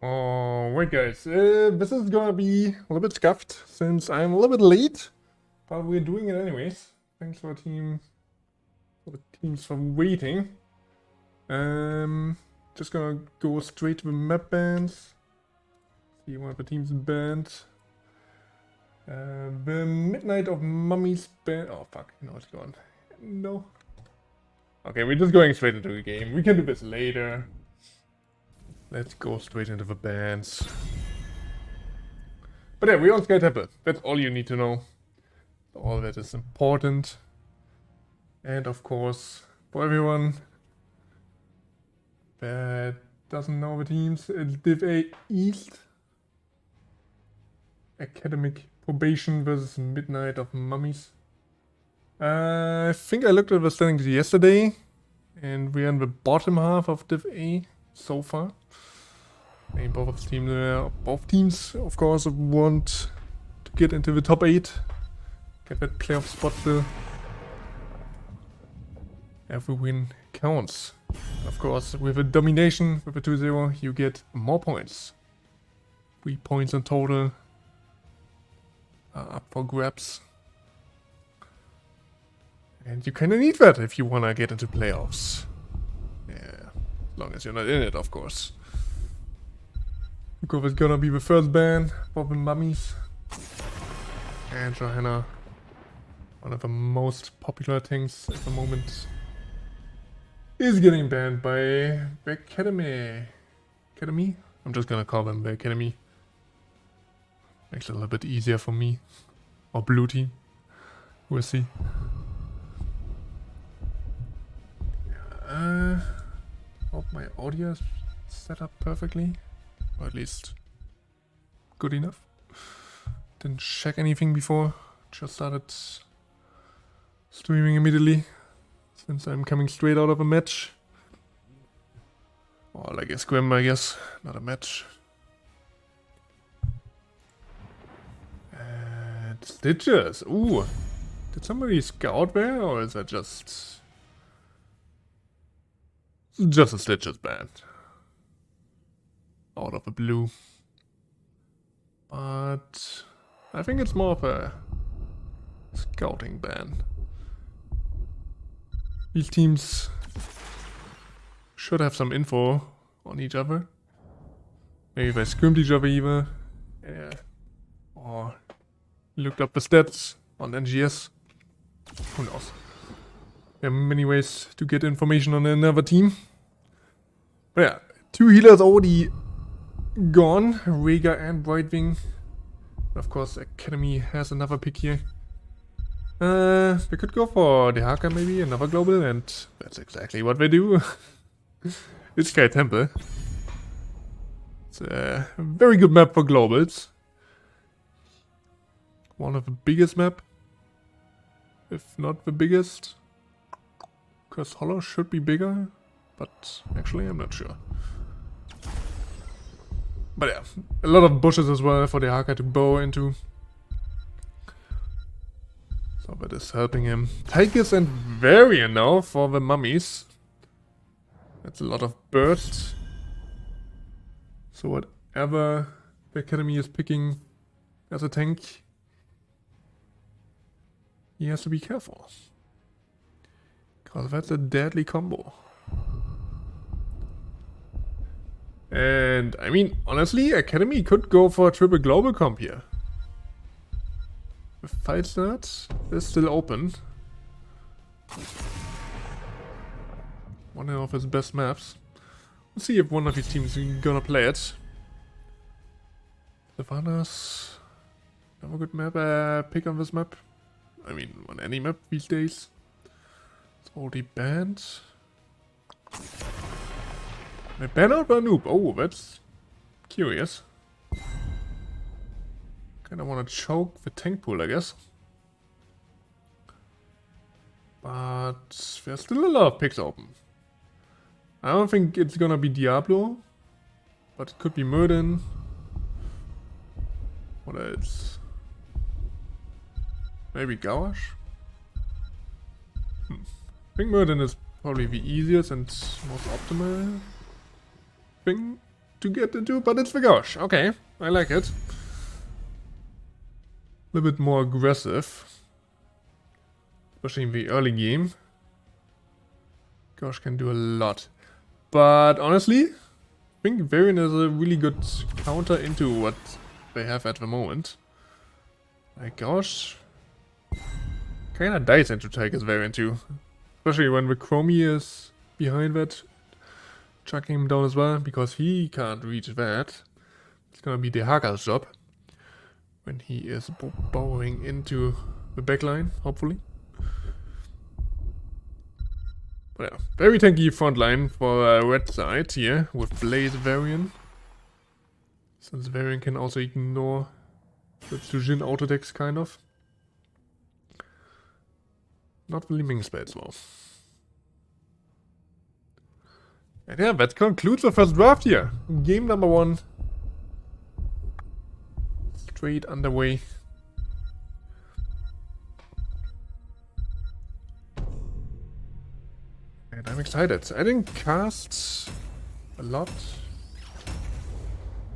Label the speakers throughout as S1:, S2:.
S1: Alright guys, this is gonna be a little bit scuffed since I'm a little bit late, but we're doing it anyways. Thanks for the teams for waiting. Just gonna go straight to the map bans. See one of the teams banned. The Midnight of Mummies band. Oh fuck, no, it's gone. No. Okay, we're just going straight into the game. We can do this later. Let's go straight into the bans. But yeah, we're on Sky Temple. That's all you need to know. All that is important. And of course, for everyone that doesn't know the teams, it's Div A East. Academic Probation versus Midnight of Mummies. I think I looked at the standings yesterday, and we're in the bottom half of Div A so far. And both teams, of course, want to get into the top 8, get that playoff spot still. Every win counts. Of course, with a domination, with a 2-0, you get more points. 3 points in total are up for grabs. And you kinda need that if you wanna get into playoffs. Yeah, as long as you're not in it, of course. Because it's gonna be the first ban for the Mummies. And Johanna, one of the most popular things at the moment, is getting banned by the Academy. Academy? I'm just gonna call them the Academy. Makes it a little bit easier for me. Or Blue Team. We'll see. Hope my audio is set up perfectly. Or at least good enough. Didn't check anything before. Just started streaming immediately. Since I'm coming straight out of a match. Or like a scrim, I guess. Not a match. And Stitches. Ooh. Did somebody scout there? Or is that just a Stitches band? Out of the blue. But I think it's more of a scouting ban. These teams should have some info on each other. Maybe they scrimmed each other either. Yeah. Or looked up the stats on NGS. Who knows? There are many ways to get information on another team. But yeah, 2 healers already gone, Rhaegar and Brightwing. Of course, Academy has another pick here. We could go for the Haka maybe, another global, and that's exactly what they do. It's Sky Temple. It's a very good map for globals. One of the biggest map, if not the biggest. Because Hollow should be bigger, but actually I'm not sure. But yeah, a lot of bushes as well for the Haka to bow into. So that is helping him. Tigers and Varian now for the Mummies. That's a lot of burst. So whatever the Academy is picking as a tank, he has to be careful. Because that's a deadly combo. And I mean, honestly, Academy could go for a triple global comp here. The fight start is still open. One of his best maps. Let's see if one of his teams is gonna play it. Savannah's have a good map pick on this map. I mean, on any map these days. It's already banned. They ban out the noob. Oh, that's curious. Kinda wanna choke the tank pool, I guess. But there's still a lot of picks open. I don't think it's gonna be Diablo. But it could be Murden. What else? Maybe Gawash? I think Murden is probably the easiest and most optimal thing to get into, but it's Vigosh. Okay, I like it. A little bit more aggressive. Especially in the early game. Gosh, can do a lot. But honestly, I think Varian is a really good counter into what they have at the moment. My gosh. Kinda dies into Tiger's Variant too. Especially when the Chromie is behind that. Chucking him down as well, because he can't reach that. It's gonna be the Haka's job. When he is bowing into the backline, hopefully. But yeah, very tanky front line for red side here with Blaze Varian. Since Varian can also ignore the Tsujin auto decks, kind of. Not really Ming spells though. And yeah, that concludes the first draft here. Game number 1. Straight underway. And I'm excited. I didn't cast a lot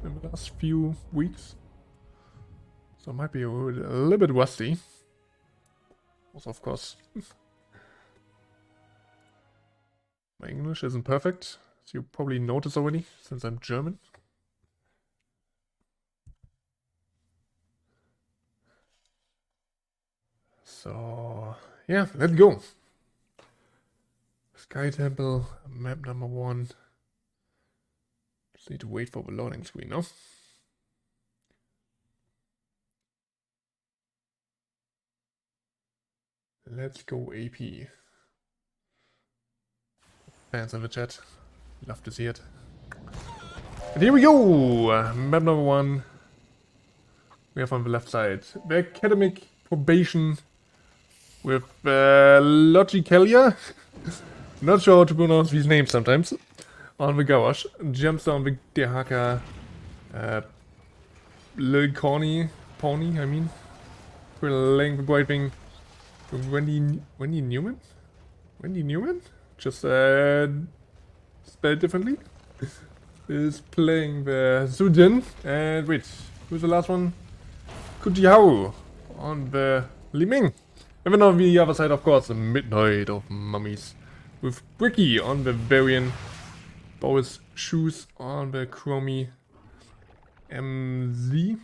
S1: in the last few weeks. So I might be a little bit rusty. Also, of course, my English isn't perfect, as you probably noticed already, since I'm German. So, yeah, let's go. Sky Temple, map number 1. Just need to wait for the loading screen, no? Let's go AP. Fans in the chat. Love to see it. And here we go! Map number 1. We have on the left side the Academic Probation with Logicalia. Not sure how to pronounce these names sometimes. On the Gawash. Jumps down the Dehaka. Lil Corny. Pony, I mean. Playing the Bright Wing. Wendy Newman? Wendy Newman? Just spelled differently. Is playing the Sujin. And wait, who's the last one? Kujiharu on the Liming. And then on the other side, of course, the Midnight of Mummies. With Bricky on the Varian. Boris Shoes on the Chromie MZ.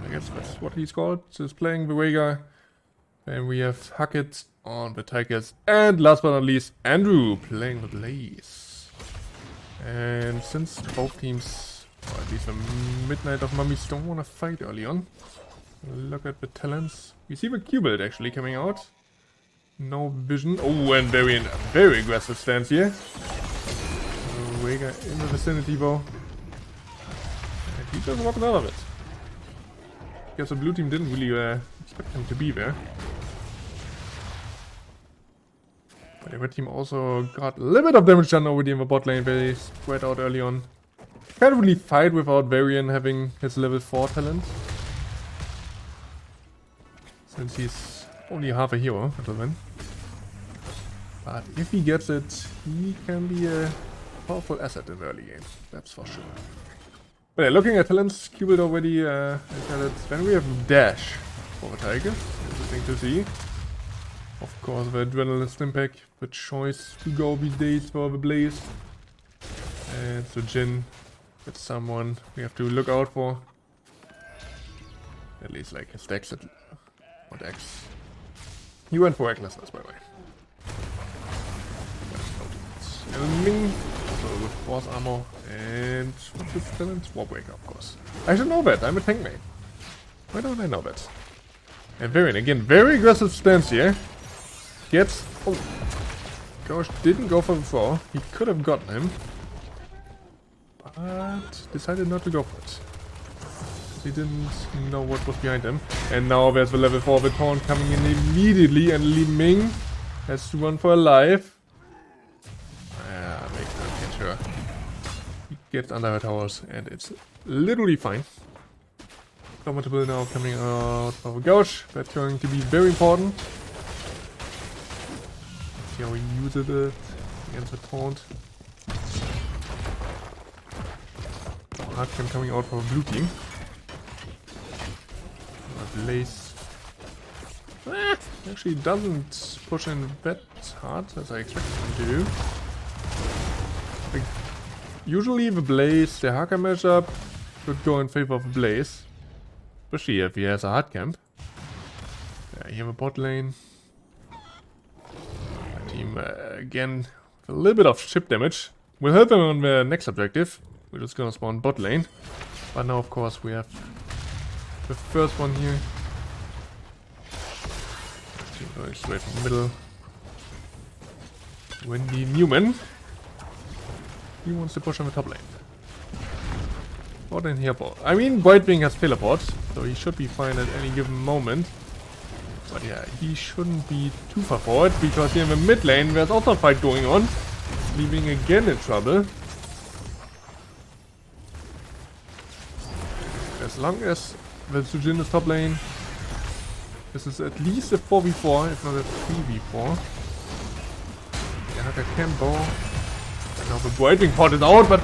S1: I guess that's what he's called. Just playing the Vega. And we have Hackett on the Tigers. And last but not least, Andrew playing the Blaze. And since both teams, or at least the Midnight of Mummies, don't want to fight early on, look at the talents. We see the Q-Build actually coming out. No vision. Oh, and very aggressive stance here. Vega in the vicinity though. And he just walked out of it. Guess the blue team didn't really expect him to be there. But the red team also got a little bit of damage done already in the bot lane. They spread out early on. Can't really fight without Varian having his level 4 talent. Since he's only half a hero until then. But if he gets it, he can be a powerful asset in the early game. That's for sure. But yeah, looking at talents, Q-Build already got it. Then we have Dash for the Tiger. Interesting to see. Of course, the Adrenaline Stimpak, the choice to go these days for the Blaze. And so Jin, that's someone we have to look out for. At least like his decks, or decks. He went for Recklessness, by the way. And Ming, also with Force Armor, and what's his talent? Warbreaker, of course. I should know that, I'm a tank main. Why don't I know that? And Varian, again, very aggressive stance here. Gets... Oh, gosh, didn't go for the throw. He could have gotten him. But decided not to go for it. He didn't know what was behind him. And now there's the level 4 of the Taunt coming in immediately, and Li Ming has to run for a life. Makes no catch her. He gets under her towers, and it's literally fine. Comfortable now coming out of a gouge. That's going to be very important. See how he uses it against the taunt. Hardcam coming out for blue team. Blaze actually doesn't push in that hard as I expected him to do. Like, usually the Blaze, the Haka matchup would go in favor of Blaze. Especially if he has a hard camp. Yeah, you have a bot lane. My team again with a little bit of chip damage. We'll help them on the next objective. We're just gonna spawn bot lane. But now of course we have the first one here. Going straight from the middle. Wendy Newman. He wants to push on the top lane. Bot in here, bot. I mean, Whitewing has teleport, so he should be fine at any given moment. But yeah, he shouldn't be too far forward, because here in the mid lane there's also a fight going on. Leaving again in trouble. As long as the Sujin is top lane, this is at least a 4v4, if not a 3v4. The Haka can bow. And now the Whitewing pot is out, but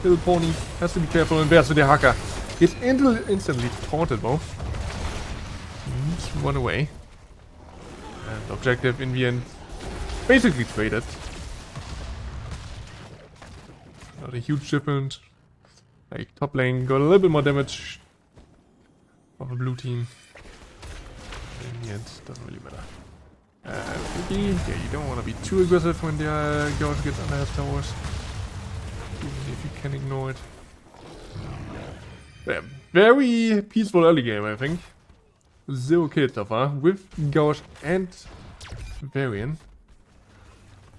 S1: little pony has to be careful, and there's the Haka. It's instantly taunted though. He needs to run away. And objective in the end basically traded. Not a huge difference. Like top lane got a little bit more damage of the blue team. In the end, doesn't really matter. Maybe, yeah, you don't want to be too aggressive when the Gauge gets under his towers. Even if you can ignore it. Yeah, very peaceful early game, I think. 0 kills so far, with Gauge and Varian.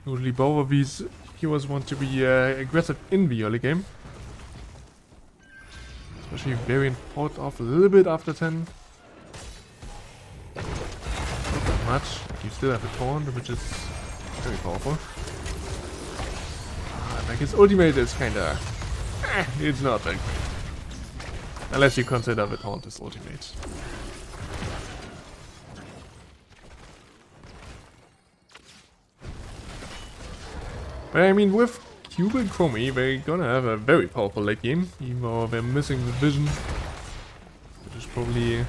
S1: Usually both of these heroes want to be aggressive in the early game. Especially Varian fought off a little bit after 10. Not that much. You still have a taunt, which is very powerful. Like his ultimate is kinda... it's not that great. Unless you consider the taunt his ultimate. But I mean, with Cube and Chromie, they're gonna have a very powerful late game, even though they're missing the vision. Which is probably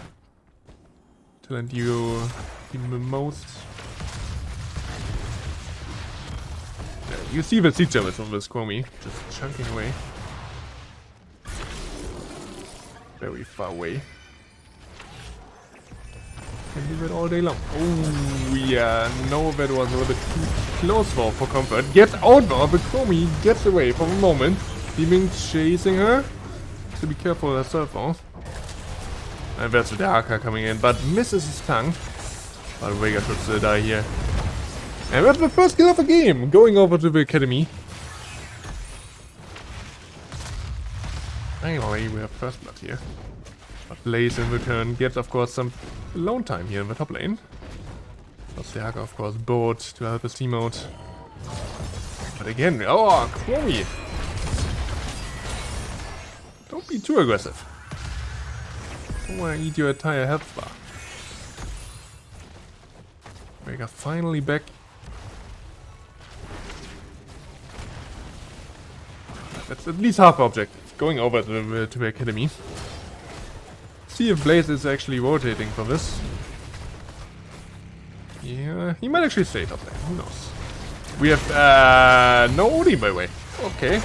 S1: talent you the most. Yeah, you see the seed damage from this Chromie, just chunking away. Very far away. Can do that all day long. Oh yeah, no, that was a little bit too close for comfort. Gets out though, but Chromie gets away for a moment. Leaving chasing her. So be careful herself though. And there's the Haka coming in, but misses his tongue. But Vega should still die here. And that's the first kill of the game, going over to the academy. Anyway, we have first blood here. But Blaze in return gets, of course, some alone time here in the top lane. Plus the Haka, of course, board to help his team out. But again, oh, Chromie! Don't be too aggressive. Don't want to eat your entire health bar. Vega finally back. That's at least half the objective. Going over to the academy. See if Blaze is actually rotating for this. Yeah, he might actually stay top lane. Who knows? We have no Odin, by the way. Okay.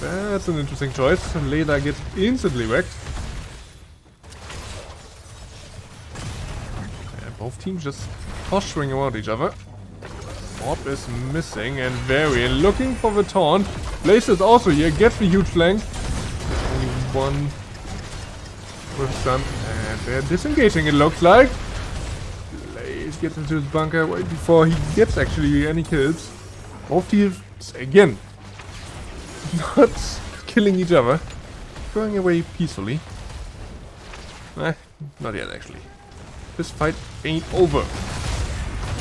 S1: That's an interesting choice. Leda gets instantly wrecked. And both teams just posturing around each other. Orb is missing and Varian looking for the taunt. Blaze is also here, gets the huge flank. Only one with stun, and they're disengaging, it looks like. Blaze gets into his bunker right before he gets actually any kills. Both teams, again, not killing each other. Going away peacefully. Not yet actually. This fight ain't over.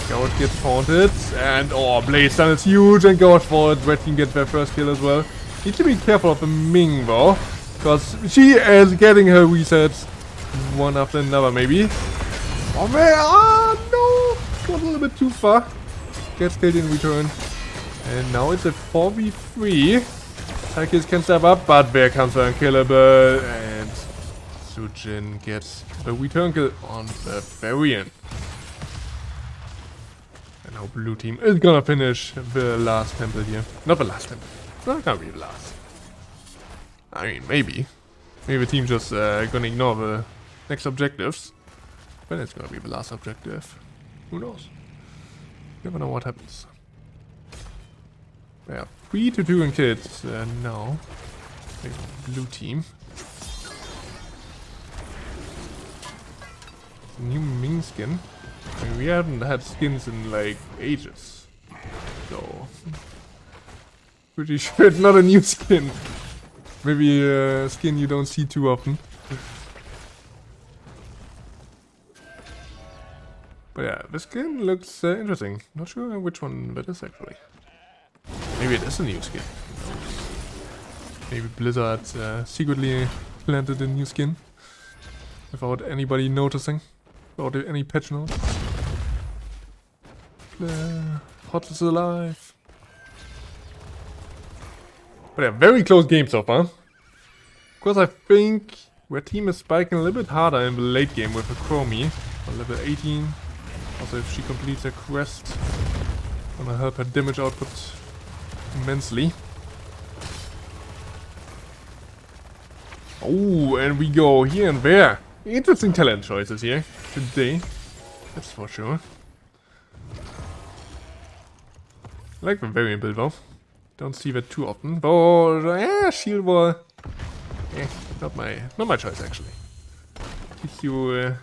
S1: Gauge gets taunted, and oh, Blaze stun is huge, and Gauge forward. Red team gets their first kill as well. Need to be careful of the Ming though, because she is getting her resets one after another maybe. Oh man, no! Got a little bit too far. Gets killed in return. And now it's a 4v3. Tychus can step up, but there comes the unkillable, and Sujin gets the return kill on the very end. And now blue team is gonna finish the last temple here. Not the last temple. Not gonna be the last. I mean, maybe. Maybe the team just gonna ignore the next objectives. But it's gonna be the last objective. Who knows? Never know what happens. Yeah, 3-2 in kids now. Blue team. New Ming skin. I mean, we haven't had skins in like ages. So pretty sure it's not a new skin. Maybe a skin you don't see too often. But yeah, the skin looks interesting. Not sure which one that is actually. Maybe it is a new skin. Maybe Blizzard secretly planted a new skin without anybody noticing, without any patch notes. Hot is alive. But yeah, very close game so far. Of course, I think our team is spiking a little bit harder in the late game with a Chromie on level 18. Also, if she completes her quest, gonna help her damage output immensely. Oh, and we go here and there. Interesting talent choices here today. That's for sure. I like the variant build though. Don't see that too often. Though, yeah, shield wall. Eh, not my choice actually. Gives you a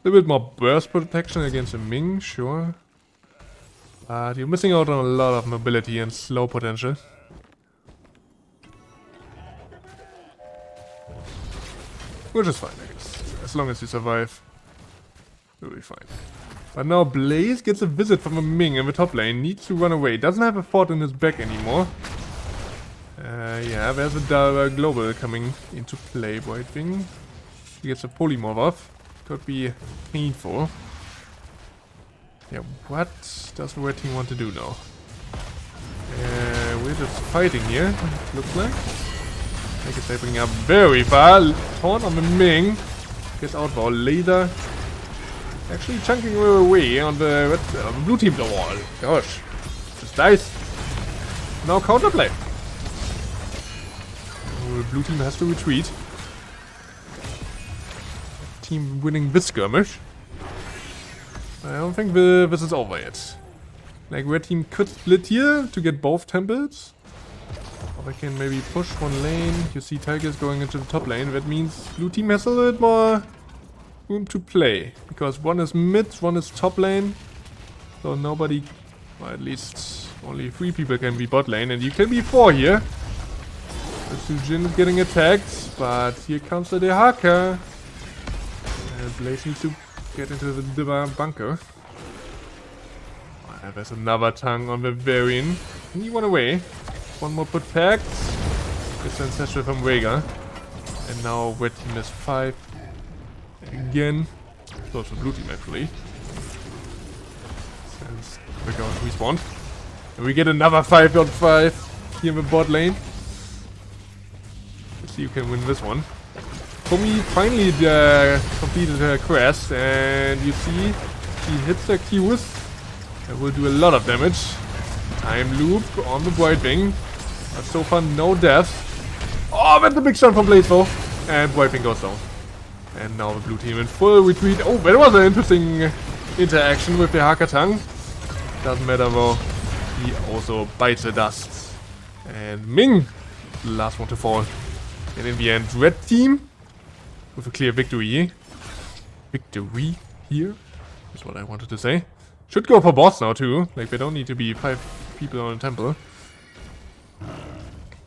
S1: little bit more burst protection against a Ming, sure. But you're missing out on a lot of mobility and slow potential. Which is fine, I guess. As long as you survive, you'll be fine. But now Blaze gets a visit from a Ming in the top lane. Needs to run away. Doesn't have a fort in his back anymore. Yeah, there's a global coming into play. White Wing. He gets a polymorph off. Could be painful. Yeah, what does the red team want to do now? We're just fighting here, looks like. I guess they're bringing up very far. Taunt on the Ming. Gets outbound later. Actually chunking away on the blue team wall. Gosh. Just dies. Now counterplay. The blue team has to retreat. Team winning this skirmish. I don't think this is over yet. Like, red team could split here to get both temples. Or they can maybe push one lane. You see Tigers going into the top lane. That means blue team has a little bit more room to play. Because one is mid, one is top lane. So nobody, or at least only 3 people can be bot lane. And you can be 4 here. The Sujin is getting attacked. But here comes the Dehaka. And Blaze needs to get into the bunker. There's another tongue on the variant. And he went away. One more protect. It's ancestral from Vega. And now red team is 5. Again. So it's the blue team actually. Since we go respawn. And we get another 5 on 5 here in the bot lane. Let's see who can win this one. Tommy finally completed her quest, and you see she hits her Qs. That will do a lot of damage. Time loop on the White Wing. But so far no deaths. Oh, that's a big shot from Blaze though. And White Wing goes down. And now the blue team in full retreat. Oh, that was an interesting interaction with the Hakatang. Doesn't matter though. He also bites the dust. And Ming, the last one to fall. And in the end, red team with a clear victory. Victory here is what I wanted to say. Should go for boss now too. Like, they don't need to be 5 people on a temple.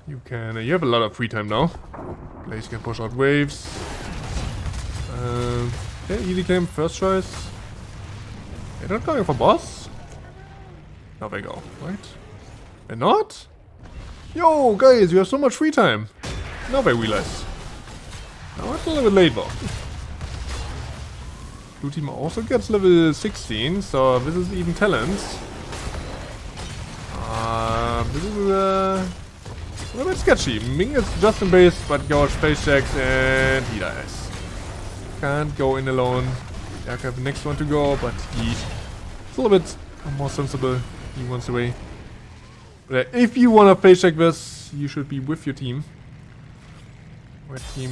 S1: You have a lot of free time now. Blaze can push out waves. Yeah, easy claim first choice. They're not going for boss. Now they go, right? They're not? Yo, guys, you have so much free time. Now they realize. Now it's a little bit late though. Blue team also gets level 16, so this is even talents. this is a little bit sketchy. Ming is just in base, but gosh, face checks and he dies. Can't go in alone. Jack have the next one to go, but he's a little bit more sensible. He wants away. But if you want to face check this, you should be with your team. Red team.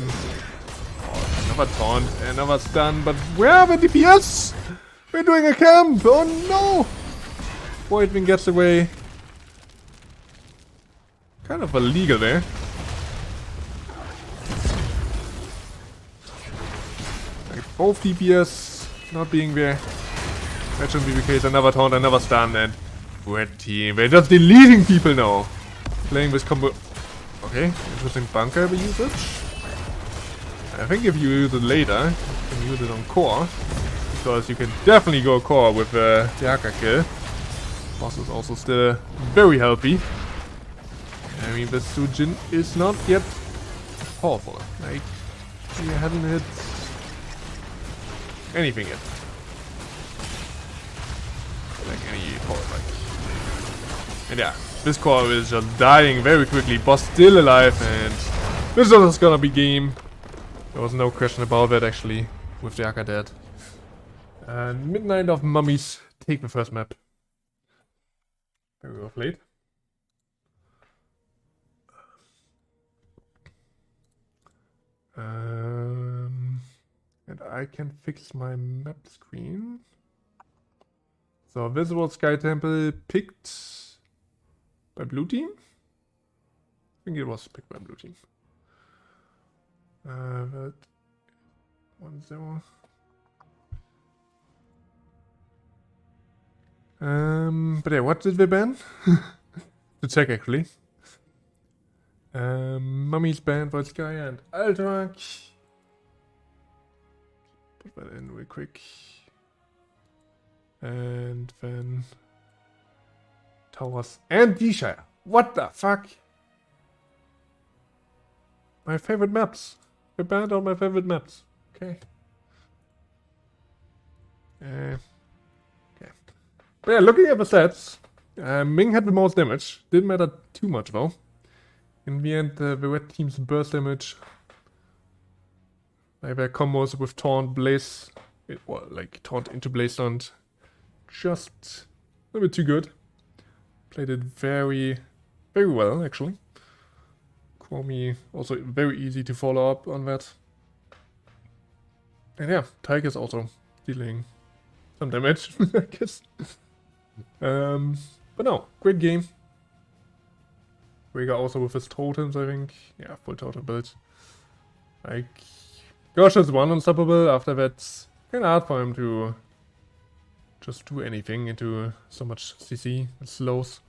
S1: Oh, another taunt, another stun, but where are the DPS? We're doing a camp! Oh no! Voidwing gets away. Kind of illegal there. Like both DPS not being there. That shouldn't be the case. Another taunt, another stun, and red team. We're just deleting people now. Playing with combo. Okay, interesting bunker usage. I think if you use it later, you can use it on core. Because you can definitely go core with the Haka kill. Boss is also still very healthy. I mean, the Sujin is not yet powerful. Like, he hasn't hit anything yet. Like any core, like. And yeah, this core is just dying very quickly. Boss still alive, and this is gonna be game. There was no question about that actually, with the Haka dead. And Midnight of Mummies take the first map. Very well played. And I can fix my map screen. So Visible Sky Temple picked by blue team? I think it was picked by blue team. But 1-0. But yeah, what did they ban? To check actually. Mummies banned Void Sky and Altrak. Put that in real quick. And then Towers and D-Shire. What the fuck? My favorite maps. They banned all my favorite maps. Okay. Okay. But yeah, looking at the stats, Ming had the most damage. Didn't matter too much though. In the end, the red team's burst damage, like their combos with Taunt, Blaze, well, like Taunt into Blaze Stunt, just a little bit too good. Played it very, very well actually. Chromie also very easy to follow up on that. And yeah, Tiger's also dealing some damage, I guess. But no, great game. Rhaegar also with his totems, I think. Yeah, full totem build. Like, Gosh is one unstoppable. After that, it's kind of hard for him to just do anything into so much CC. It slows.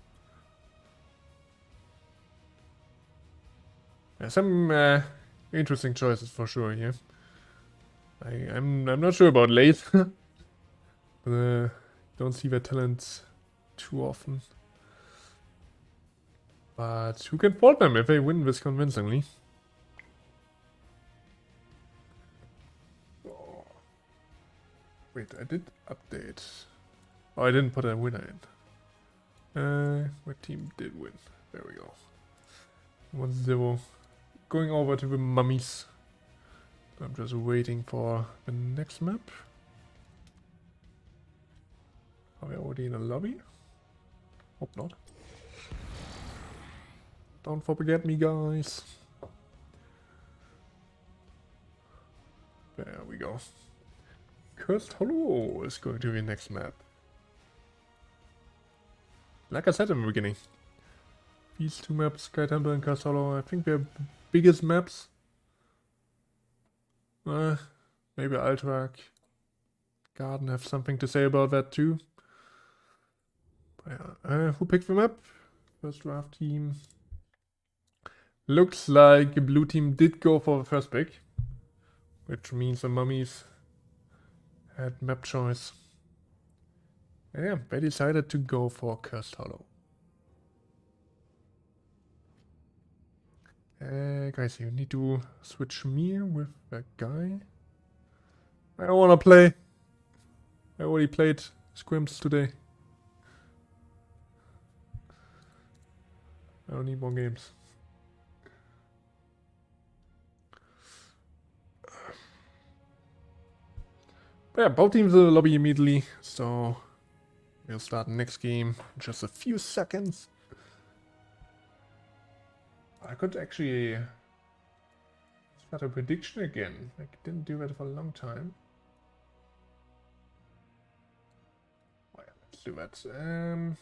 S1: Yeah, some interesting choices for sure here. I'm not sure about late. Don't see that talent too often. But who can fault them if they win this convincingly? Oh. Wait, I did update. Oh, I didn't put a winner in. What team did win? There we go. 1-0. Going over to the Mummies. I'm just waiting for the next map. Are we already in a lobby? Hope not. Don't forget me, guys. There we go. Cursed Hollow is going to be the next map. Like I said in the beginning. These two maps, Sky Temple and Cursed Hollow, I think they're the biggest maps. Maybe Altrak. Garden have something to say about that too. But yeah, who picked the map? First draft team. Looks like the blue team did go for the first pick. Which means the Mummies had map choice. And yeah, they decided to go for Cursed Hollow. Guys, you need to switch me with that guy. I don't wanna play. I already played scrims today. I don't need more games. But yeah, both teams will lobby immediately, so we'll start next game in just a few seconds. I could actually start a prediction again. I didn't do that for a long time. Oh yeah, let's do that.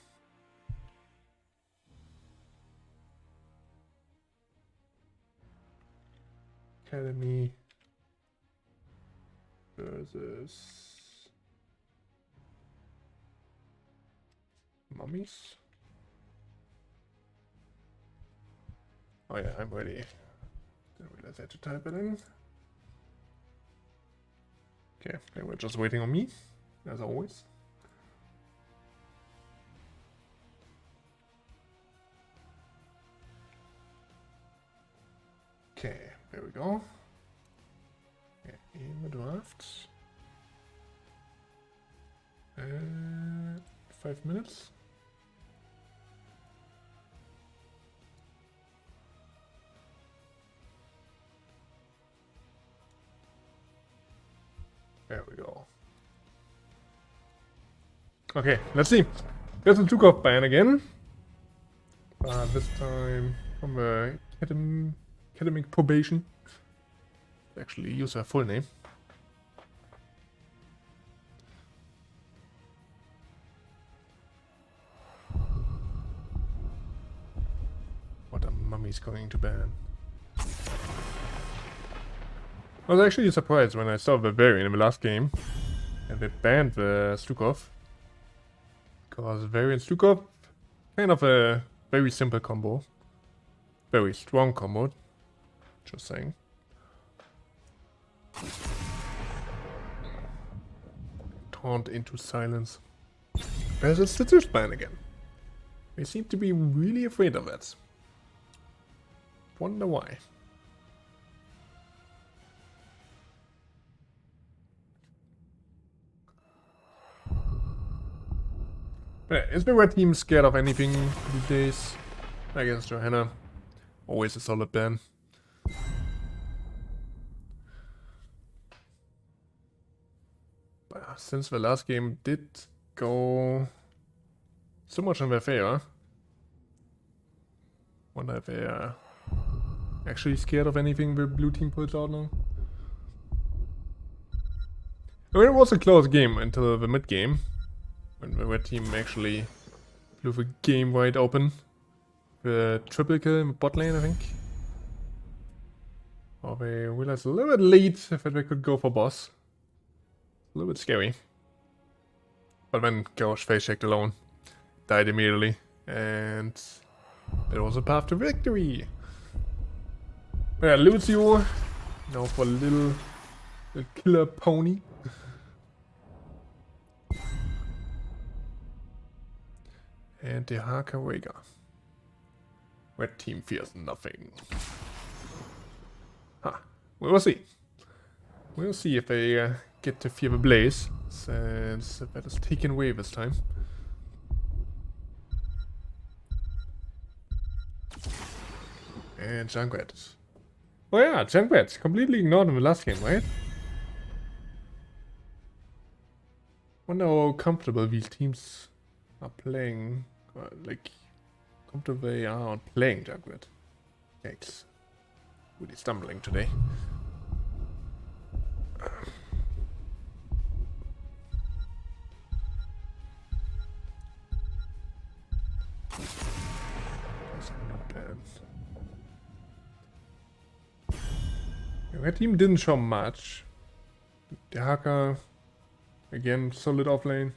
S1: Academy versus Mummies. Oh yeah, I'm ready. Didn't realize I had to type it in. Okay, they were just waiting on me, as always. Okay, there we go. Okay, in the draft. 5 minutes. There we go. Okay, let's see. There's a Tukov ban again. This time from academic probation. Actually use her full name. What are Mummies going to ban? I was actually surprised when I saw the variant in the last game and they banned the Stukov. Because variant Stukov, kind of a very simple combo. Very strong combo. Just saying. Taunt into silence. There's a Stitcher's ban again. They seem to be really afraid of that. Wonder why. But yeah, is the red team scared of anything these days? I guess Johanna. Always a solid ban. But since the last game did go so much in their favor, wonder if they are actually scared of anything the blue team pulls out now. I mean, it was a close game until the mid game, when the red team actually blew the game wide open. The triple kill in the bot lane, I think. Or they realized a little bit late that they could go for boss. A little bit scary. But then Gauche face checked alone. Died immediately. And there was a path to victory. Yeah, Lucio. Now for little killer pony. And the Haka. Red team fears nothing. Huh. We'll see. We'll see if they get to fear the blaze, since that is taken away this time. And Junkrat. Oh yeah, Junkrat. Completely ignored in the last game, right? Wonder how comfortable these teams are playing. Like, comfortable they are on playing Junkrat. Yikes. Really stumbling today. Red team didn't show much. The Haka, again, solid offlane.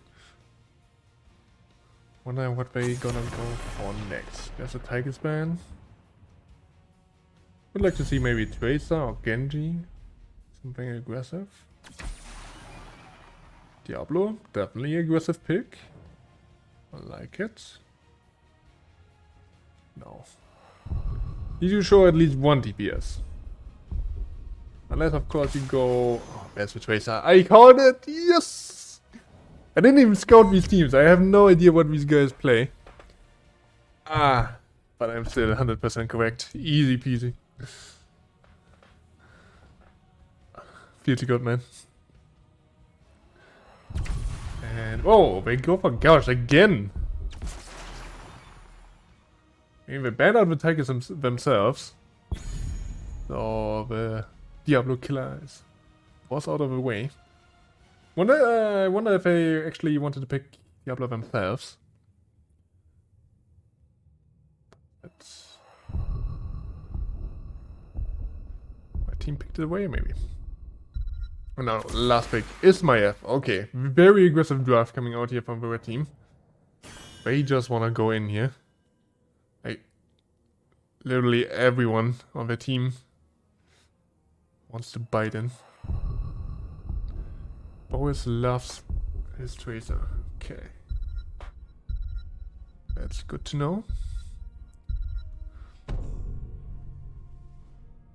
S1: Wonder what they gonna go for next. There's a Tiger's ban. Would like to see maybe Tracer or Genji. Something aggressive. Diablo, definitely aggressive pick. I like it. No. You do show at least one DPS. Unless of course you go... Oh, there's the Tracer. I called it! Yes! I didn't even scout these teams. I have no idea what these guys play. Ah. But I'm still 100% correct. Easy peasy. Feels good, man. And oh, they go for gosh again. I mean, they banned out the tigers themselves. So the Diablo killer was out of the way. I wonder if they actually wanted to pick Diablo themselves. That's... My team picked it away, maybe. Oh, no, last pick is my F. Okay, very aggressive draft coming out here from the red team. They just want to go in here. Like, literally everyone on their team wants to bite in. Boris loves his tracer. Okay. That's good to know.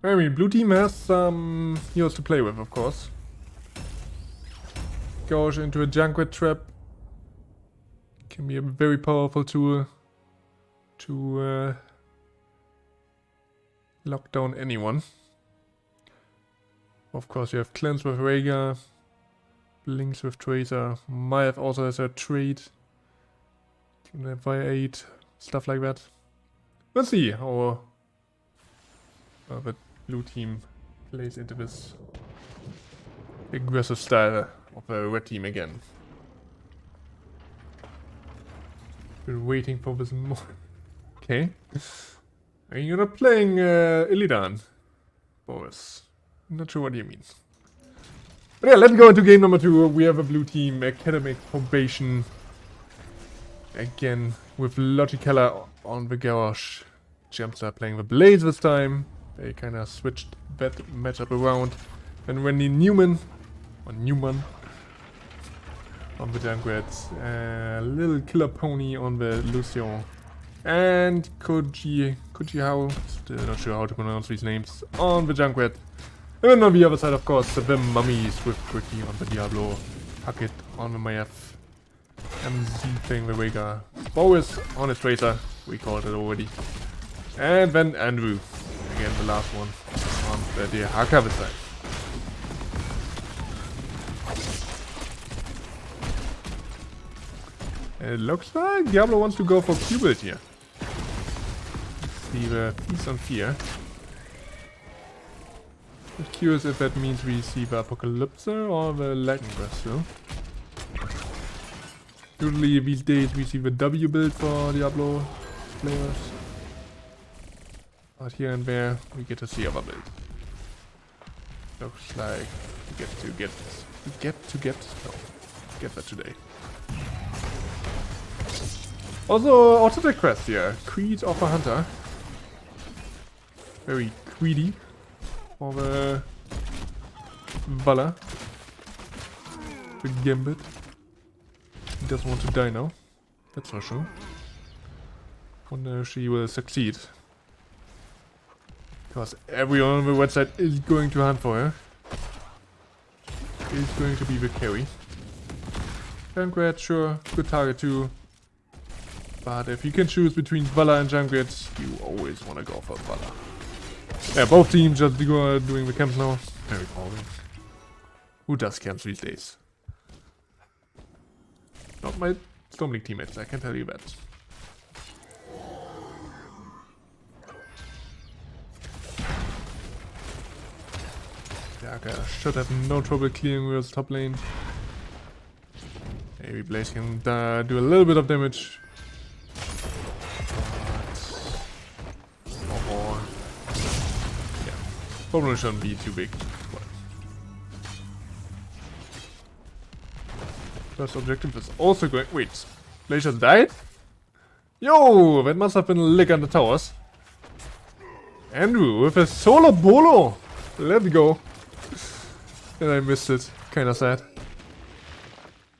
S1: I mean, blue team has some heroes to play with, of course. Goes into a Junkrat trap. Can be a very powerful tool to lock down anyone. Of course, you have Cleanse with Rhaegar, Blinks with Tracer. Maiev also has a trade. Can have via 8, stuff like that. Let's see how the blue team plays into this aggressive style of the red team again. Been waiting for this more. Okay. And you're not playing Illidan, Boris. Not sure what you mean. But yeah, let's go into game number 2. We have a blue team, Academic Probation. Again, with Logicala on the garage. Champs are playing the Blades this time. They kind of switched that matchup around. And Randy Newman, on the Junkrat. Little Killer Pony on the Lucian. And Kujihao, still not sure how to pronounce these names, on the Junkrat. And then on the other side, of course, the Mummies with Quickie on the Diablo, Puckett on the Maiev, MZ playing the Rhaegar, Boris on his Tracer, we called it already, and then Andrew, again the last one, on the Hardcover side. It looks like Diablo wants to go for Q-Build here. Let's see the Feast on Fear. I'm curious if that means we see the Apocalypse or the Lightning Breath still. Usually these days we see the W build for Diablo players. But here and there we get to see other build. Looks like we get that today. Also auto quest here. Creed of a Hunter. Very greedy. For the Vala. The Gambit. He doesn't want to die now. That's for sure. Wonder if she will succeed. Because everyone on the website is going to hunt for her. Is going to be the carry. Junkrat, sure, good target too. But if you can choose between Vala and Junkrat, you always want to go for Vala. Yeah, both teams just doing the camps now. Very boring. Who does camps these days? Not my Stormlink teammates, I can tell you that. Daka should have no trouble clearing Real's top lane. Maybe Blaze can do a little bit of damage. Probably shouldn't be too big. First objective is also going. Wait, Glacier died? Yo, that must have been a lick on the towers. Andrew with a solo bolo. Let's go. And I missed it. Kinda sad.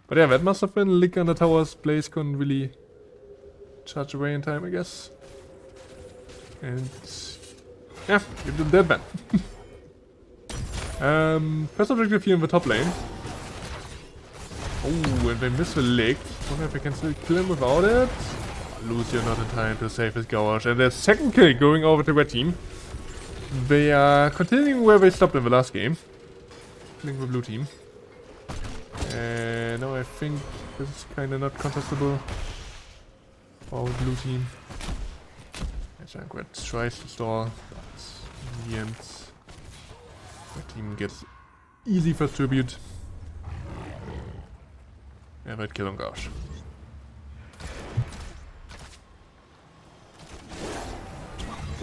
S1: But yeah, that must have been a lick on the towers. Blaze couldn't really charge away in time, I guess. And yeah, you did that man. First objective here in the top lane. Oh, and they miss the lick. Wonder if I can still kill him without it. Lucio not in time to save his gouge. And the second kill going over to red team. They are continuing where they stopped in the last game. Killing the blue team. And now I think this is kind of not contestable for the blue team. Junkrat tries to stall, but in the end, the team gets easy first tribute. And that kill on Gauche.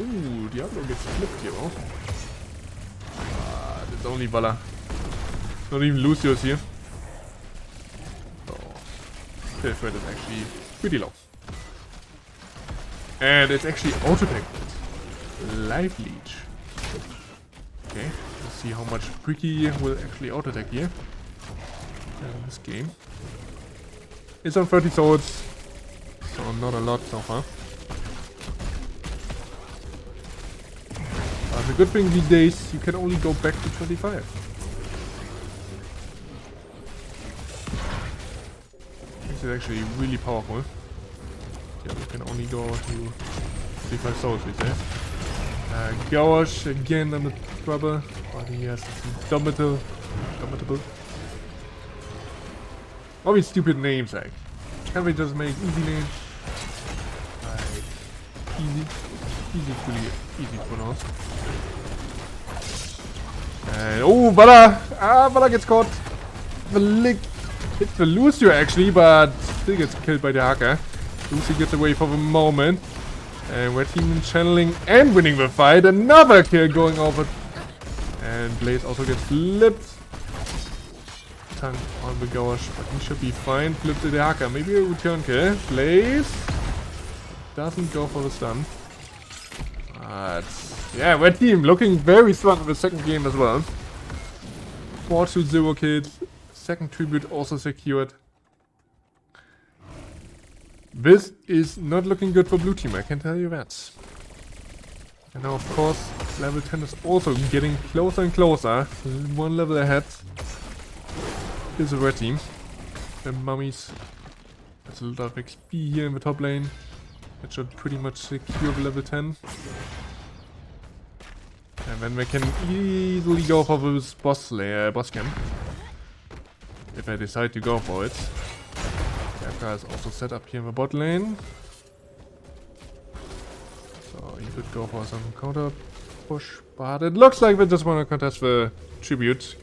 S1: Ooh, Diablo gets flipped here. Oh. It's only Valla. Not even Lucio's here. So, the threat is actually pretty low. And it's actually auto-attack. Life Leech. Okay, let's see how much Pricky will actually auto-attack here. In this game. It's on 30 swords. So not a lot so far. But the good thing these days, you can only go back to 25. This is actually really powerful. Yeah, we can only go to 35 souls, we say. Gouge again under trouble, but he has Indomitable. All these stupid names, like. Can't we just make easy names? Like, easy. Easy is really easy to pronounce. And, oh, Valla! Valla gets caught. The lick hits the Lucio actually, but still gets killed by the hacker. Lucy gets away for the moment. And we're team channeling and winning the fight. Another kill going over. And Blaze also gets flipped. Tongue on the gouge, but he should be fine. Flips the hacker. Maybe a return kill. Blaze doesn't go for the stun. But yeah, red team looking very strong in the second game as well. 4-0 kills. Second tribute also secured. This is not looking good for blue team, I can tell you that. And now of course, level 10 is also getting closer and closer. One level ahead is the red team. The Mummies. There's a lot of XP here in the top lane. That should pretty much secure the level 10. And then we can easily go for this boss camp. If I decide to go for it. Jaka is also set up here in the bot lane. So he could go for some counter push, but it looks like we just want to contest the tribute.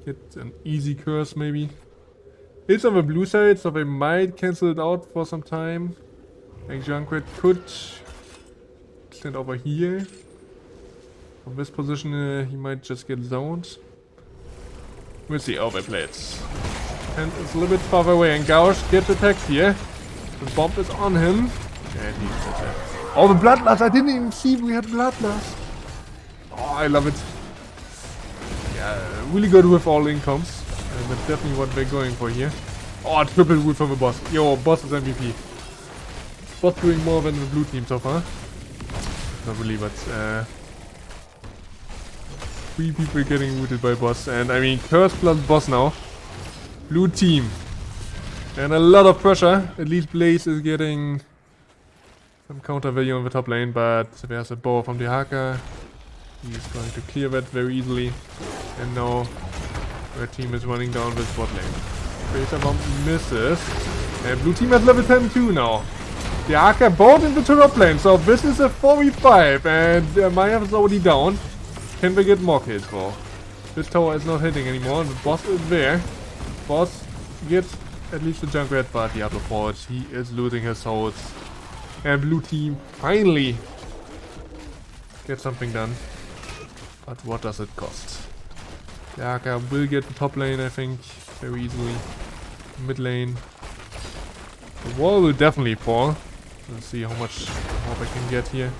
S1: Get an easy curse maybe. It's on the blue side, so they might cancel it out for some time. Like Junkrat could stand over here. From this position he might just get zoned. We'll see how they play it. And it's a little bit far away, and Gauche gets attacked here. The bomb is on him. And he's attacked. Oh, the Bloodlust! I didn't even see we had Bloodlust. Oh, I love it. Yeah, really good with all incomes. And that's definitely what they're going for here. Oh, triple root from the boss. Yo, boss is MVP. Boss doing more than the blue team so far. Not really, but 3 people getting rooted by boss. And I mean, curse plus boss now. Blue team. And a lot of pressure. At least Blaze is getting some counter value on the top lane, but there's a bow from the hacker. He's going to clear that very easily. And now red team is running down this bot lane. Tracer bomb misses. And blue team at level 10 too now. The hacker bought into the top lane, so this is a 4v5 and Maya is already down. Can they get more kills for? This tower is not hitting anymore. The boss is there. Boss gets at least the Junkrat, but Diablo falls. He is losing his souls. And blue team finally get something done. But what does it cost? The Aka will get the top lane, I think, very easily. Mid lane. The wall will definitely fall. Let's see how much more they can get here.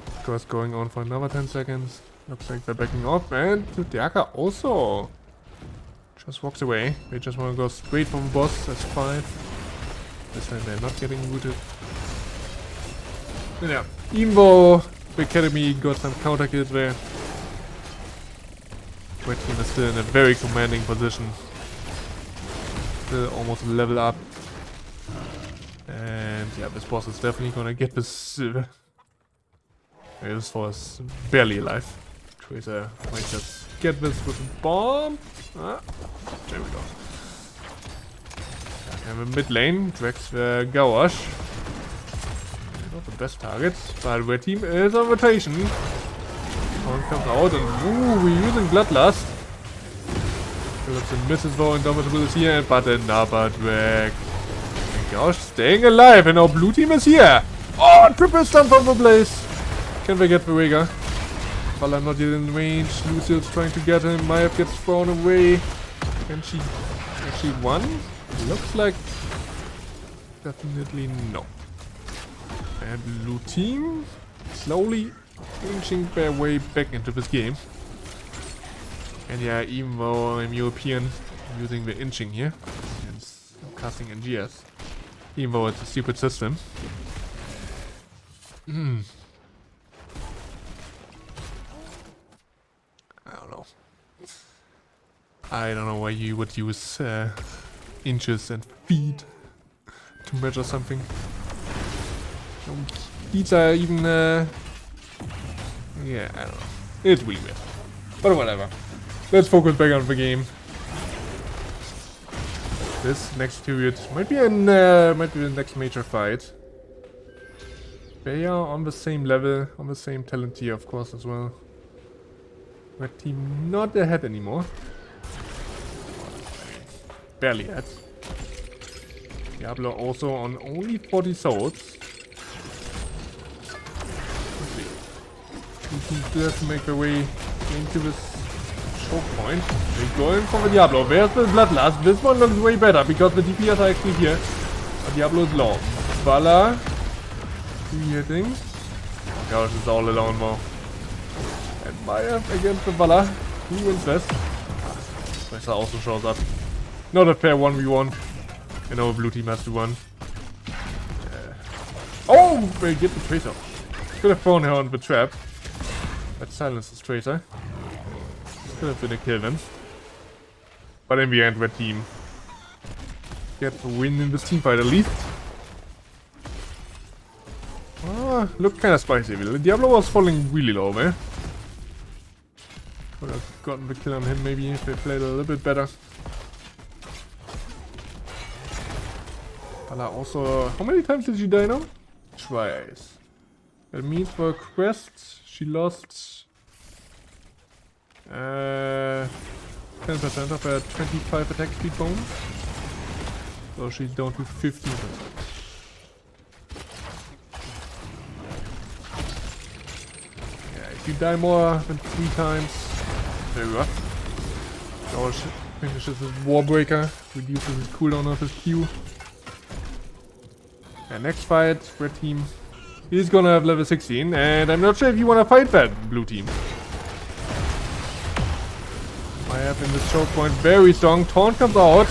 S1: Of course, going on for another 10 seconds. Looks like they're backing off, and the Aka also just walks away. They just want to go straight from the boss. That's 5. This time they're not getting rooted. And yeah, even though the Academy got some counter kills there, red team is still in a very commanding position. Still almost level up. Yeah, this boss is definitely gonna get this. This was barely alive. Tracer might just get this with a bomb. Ah, there we go. I have a mid lane. Drax Gouache. Not the best target, but red team is on rotation. One comes out and we're using Bloodlust. Phillips and misses though, Indomitable is here, but another drag. And Gouache staying alive, and our blue team is here. Oh, triple stun from the blaze. Can they get the Vega? Valla not yet in range. Lucio's trying to get him. Maiev gets thrown away. Can she actually won? Looks like definitely no. And blue team slowly inching their way back into this game. And yeah, even though I'm European, I'm using the inching here and casting NGS, even though it's a stupid system. I don't know why you would use inches and feet to measure something. Feet are even yeah, I don't know. It's really weird. But whatever. Let's focus back on the game. This next period might be the next major fight. They are on the same level, on the same talent tier, of course, as well. Red team not ahead anymore. Barely ahead. Diablo also on only 40 souls. He does make their way into this choke point. They're going for the Diablo. There's the Bloodlust. This one looks way better because the DPS are actually here. But Diablo is low. Valla. 3 hitting. Gosh, it's all alone though. And Maiev against the Valla. Who wins this? Tracer also shows up. Not a fair 1v1. I know blue team has to win. Oh! They get the Tracer. Could have thrown her on the trap. That silences Tracer. Could have been a kill then. But in the end, red team get the win in this team fight at least. Ah, looked kinda spicy. Diablo was falling really low there. Could have gotten the kill on him maybe if they played a little bit better. Valla also... How many times did she die now? Twice. That means for a quest she lost 10% of her 25 attack speed bonus. So she's down to 15%. Yeah, if you die more than 3 times, very rough. George finishes his Warbreaker, reduces his cooldown of his Q. And next fight, red team. He's gonna have level 16, and I'm not sure if you wanna fight that, blue team. I have in this choke point very strong. Taunt comes out,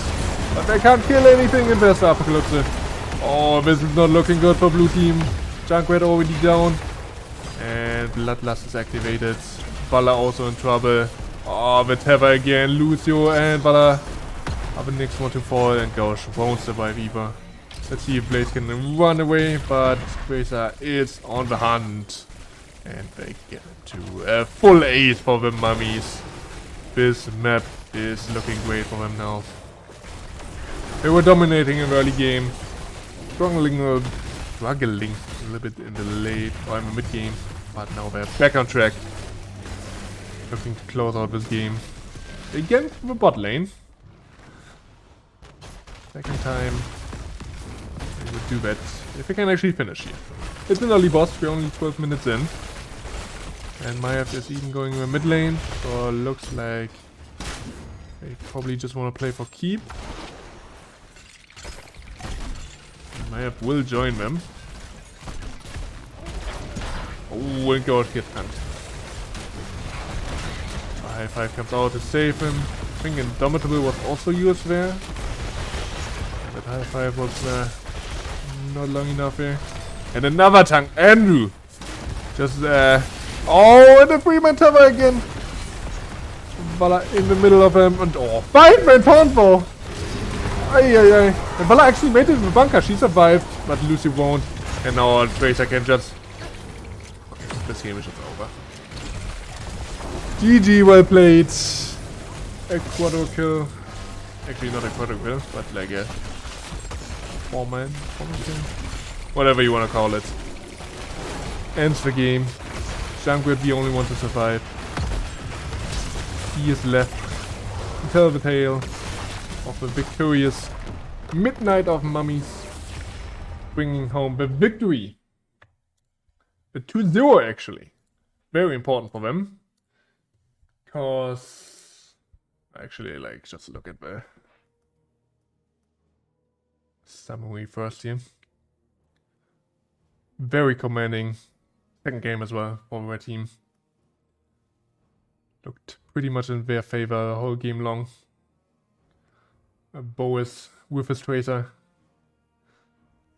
S1: but they can't kill anything in this Apocalypse. Oh, this is not looking good for blue team. Junkrat already down. And Bloodlust is activated. Valla also in trouble. Oh, the Tether again. Lucio and Valla are the next one to fall, and Gouache won't survive either. Let's see if Blaze can run away, but Tracer is on the hunt. And they get to a full ace for the Mummies. This map is looking great for them now. They were dominating in the early game. Struggling a little bit in the late or in the mid game. But now they're back on track. Looking to close out this game. Again from the bot lane. Second time. They would do that if they can actually finish here. It's an early boss, we're only 12 minutes in. And Maiev is even going in the mid lane, so looks like they probably just want to play for keep. And Maiev will join them. Oh, and God gets tanked. High five comes out to save him. I think Indomitable was also used there. That high five was not long enough here. And another tank, Andrew! Just oh, and the 3-man tower again! Valla in the middle of him, and oh, 5-man taunt though! Ay, ay, ay. And Vala actually made it in the bunker. She survived, but Lucy won't. And now our Tracer can just... This game is just over. GG, well played. A quadro kill. Actually, not a quadro kill, but like a... Four-man kill. Whatever you want to call it. Ends the game. Junkrat the only one to survive. He is left to tell the tale of the victorious Midnight of Mummies, bringing home the victory. The 2-0 actually. Very important for them. Because actually, like, just look at the summary first here. Very commanding second game as well for their team. Looked pretty much in their favor the whole game long. Boas with his Tracer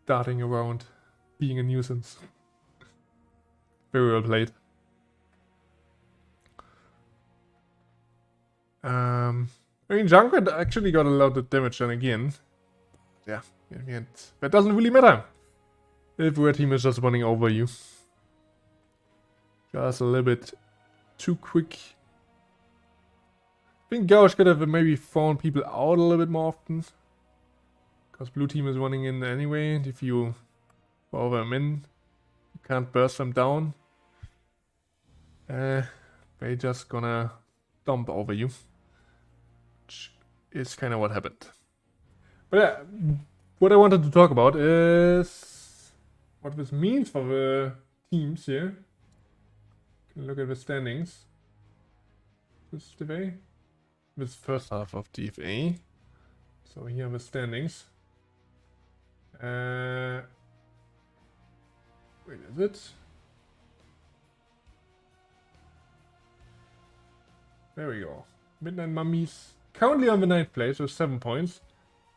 S1: darting around, being a nuisance. Very well played. I mean, Junkrat actually got a lot of damage done again. Yeah, in the end, that doesn't really matter if your team is just running over you. Just a little bit too quick. I think Gauch could have maybe thrown people out a little bit more often. Because blue team is running in anyway, and if you throw them in, you can't burst them down. They just gonna dump over you. Which is kind of what happened. But yeah, what I wanted to talk about is what this means for the teams here. Can look at the standings. This DFA. This first half of DFA. So here are the standings. Wait, is it? There we go. Midnight Mummies currently on the 9th place with 7 points.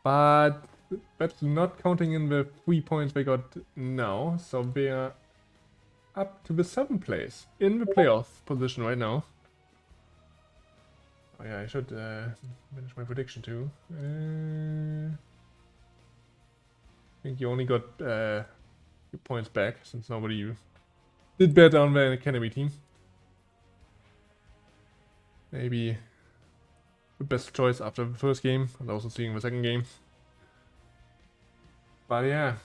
S1: But that's not counting in the 3 points they got now. So they are up to the 7th place in the playoff position right now. Oh yeah, I should manage my prediction too. I think you only got your points back since nobody did better on the academy team. Maybe the best choice after the first game and also seeing the second game. But yeah,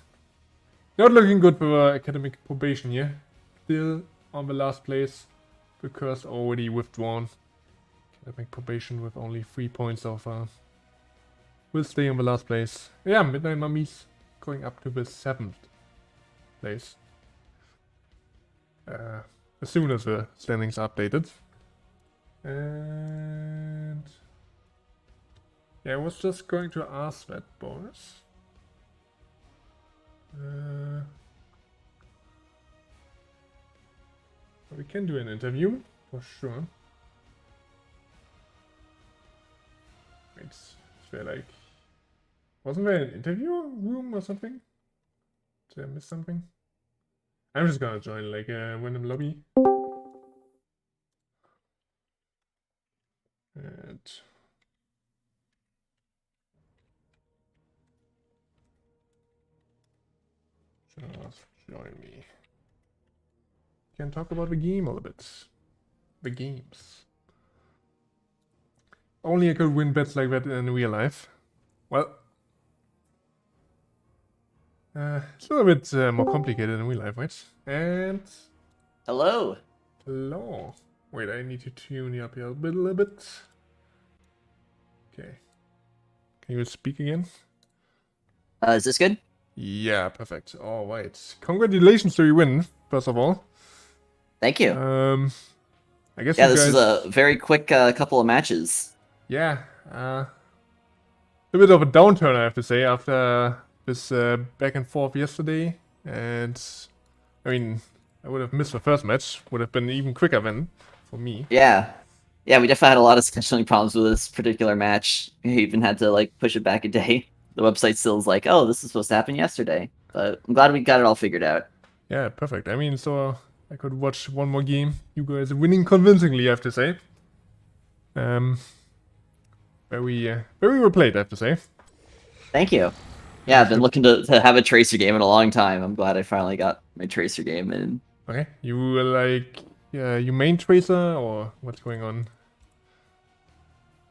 S1: not looking good for academic probation here. Still on the last place. The curse already withdrawn. Academic probation with only 3 points so far. Will stay on the last place. Yeah, Midnight Mummies going up to the 7th place. As soon as the standings are updated. And yeah, I was just going to ask that, Boris. We can do an interview for sure. Wait, is there like... Wasn't there an interview room or something? Did I miss something? I'm just gonna join like a random lobby. And... just join me. Can talk about the game a little bit. The games. Only I could win bets like that in real life. Well, it's a little bit more complicated in real life, right? And
S2: Hello.
S1: hello. Wait, I need to tune you up here a little bit. Okay. Can you speak again?
S2: Is this good?
S1: Yeah, perfect. All right. Congratulations to your win, first of all.
S2: Thank you.
S1: I guess
S2: Yeah,
S1: you
S2: this
S1: guys...
S2: is a very quick couple of matches.
S1: Yeah, a bit of a downturn, I have to say, after this back and forth yesterday. And, I mean, I would have missed the first match. Would have been even quicker then, for me.
S2: Yeah. Yeah, we definitely had a lot of scheduling problems with this particular match. We even had to, like, push it back a day. The website still is like, oh, this is supposed to happen yesterday. But I'm glad we got it all figured out.
S1: Yeah, perfect. I mean, so I could watch one more game. You guys are winning convincingly, I have to say. Very well played, I have to say.
S2: Thank you. Yeah,
S1: You
S2: I've been
S1: should.
S2: looking to have a Tracer game in a long time. I'm glad I finally got my Tracer game in.
S1: Okay, you were like, yeah, you main tracer or what's going on?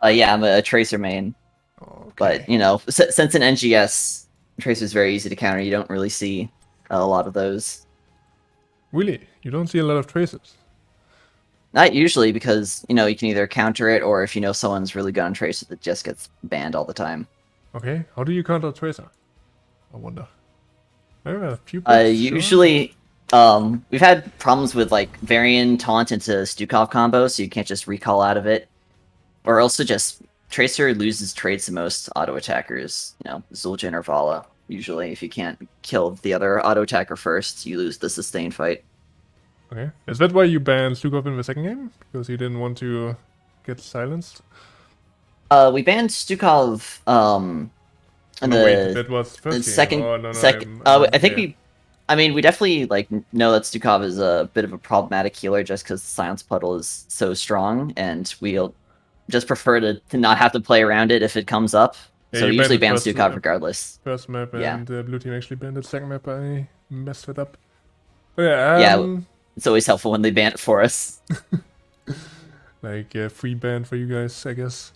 S2: Yeah, I'm a Tracer main, but
S1: Okay,
S2: you know, since in NGS, Tracer's very easy to counter. You don't really see a lot of those.
S1: really? You don't see a lot of tracers?
S2: Not usually because you know you can either counter it or if you know someone's really good on Tracer, that just gets banned all the time.
S1: Okay, how do you counter tracer? I wonder. There are a few bits, sure.
S2: Usually, we've had problems with like varying taunt into Stukov combo, so you can't just recall out of it. Or also just Tracer loses trades to most auto attackers. You know, Zul'jin or Vala. Usually, if you can't kill the other auto attacker first, you lose the sustain fight.
S1: Okay, is that why you banned Stukov in the second game? Because you didn't want to get silenced?
S2: We banned Stukov
S1: Oh
S2: in
S1: no, wait,
S2: the
S1: that was
S2: in
S1: first game.
S2: second
S1: Oh no, no,
S2: second. I think
S1: yeah.
S2: we definitely like know that Stukov is a bit of a problematic healer just because the silence puddle is so strong, and we'll just prefer to not have to play around it if it comes up.
S1: Yeah,
S2: So
S1: you
S2: we
S1: banned
S2: usually
S1: it
S2: ban Stukov regardless.
S1: first map,
S2: Yeah,
S1: and blue team actually banned it second map. I messed it up. But yeah,
S2: yeah. It's always helpful when they ban it for us.
S1: like free ban for you guys, I guess.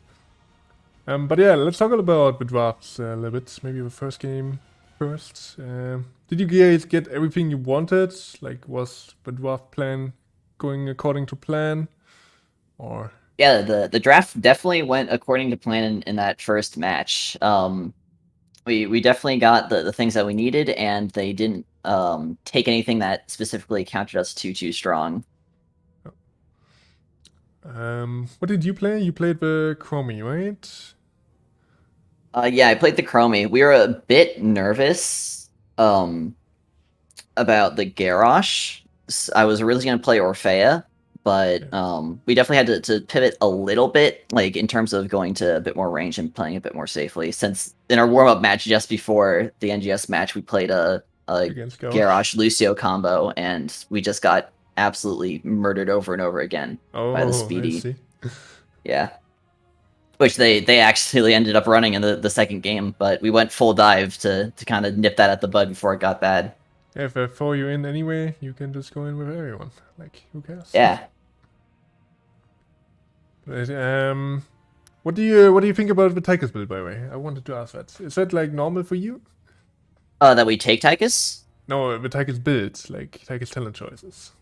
S1: But yeah, let's talk about the drafts a little bit. Maybe the first game first. Did you guys get everything you wanted? Like, was the draft plan going according to plan? Or
S2: Yeah, the draft definitely went according to plan in that first match. We definitely got the things that we needed, and they didn't take anything that specifically countered us too strong.
S1: what did you play? You played the Chromie, right?
S2: Yeah, I played the Chromie. We were a bit nervous about the Garrosh. I was originally going to play Orphea, but
S1: Yeah.
S2: we definitely had to pivot a little bit, like in terms of going to a bit more range and playing a bit more safely. Since in our warm up match just before the NGS match, we played a
S1: Against Gauche.
S2: Garrosh Lucio combo, and we just got absolutely murdered over and over again by the
S1: Oh, I
S2: Speedy.
S1: see.
S2: Yeah. Which they actually ended up running in the second game, but we went full dive to kind of nip that at the bud before it got bad.
S1: Yeah, if I throw you in anyway, you can just go in with everyone. Like, who cares?
S2: Yeah.
S1: But, what do you think about the Tychus build, by the way? I wanted to ask that. Is that like normal for you?
S2: That we take Tychus?
S1: No, the Tychus builds, like Tychus talent choices.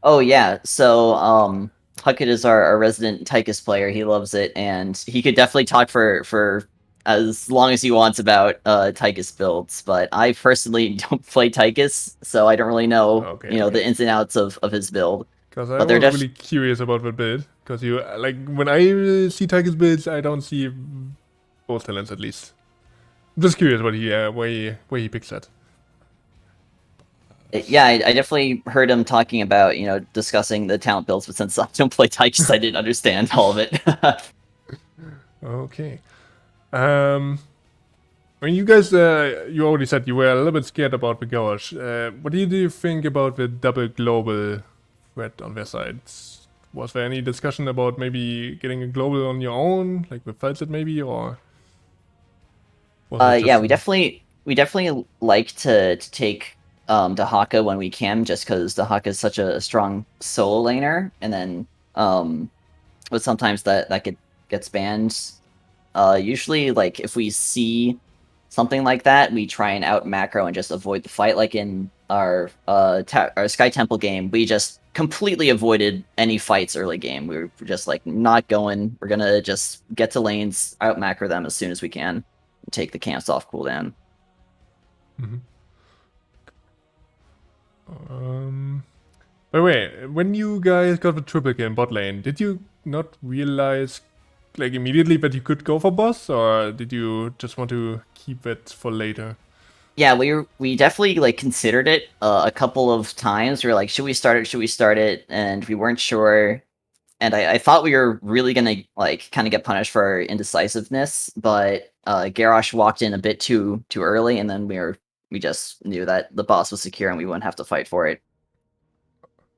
S2: Oh yeah. So Huckett is our resident Tychus player. He loves it, and he could definitely talk for as long as he wants about Tychus builds. But I personally don't play Tychus, so I don't really know
S1: Okay, okay.
S2: the ins and outs of his build.
S1: Because I
S2: But they're
S1: was
S2: def
S1: really curious about the build. Because you like when I see Tychus builds, I don't see both talents at least. I'm just curious what he where he picks that.
S2: yeah, I definitely heard him talking about discussing the talent builds, but since I don't play Tychus, I didn't understand all of it.
S1: Okay. Um, I mean, you guys, you already said you were a little bit scared about the Gouache. What do you think about the double global threat on their side? Was there any discussion about maybe getting a global on your own, like with Falset maybe, or was it
S2: Yeah,
S1: just
S2: we definitely like to take Dahaka when we can, just because Dahaka is such a strong solo laner, and then but sometimes gets banned. Usually, like if we see something like that, we try and out macro and just avoid the fight. Like in our Sky Temple game, we just completely avoided any fights early game. We were just like not going. We're gonna just get to lanes, out macro them as soon as we can, and take the camps off cooldown.
S1: Mhm. Um. By the way, when you guys got the triple kill in bot lane, did you not realize like immediately that you could go for boss, or did you just want to keep it for later?
S2: Yeah, we definitely like considered it a couple of times. We were like, should we start it? Should we start it? And we weren't sure. And I thought we were really gonna like kind of get punished for our indecisiveness, but Garrosh walked in a bit too early, and then we just knew that the boss was secure and we wouldn't have to fight for it.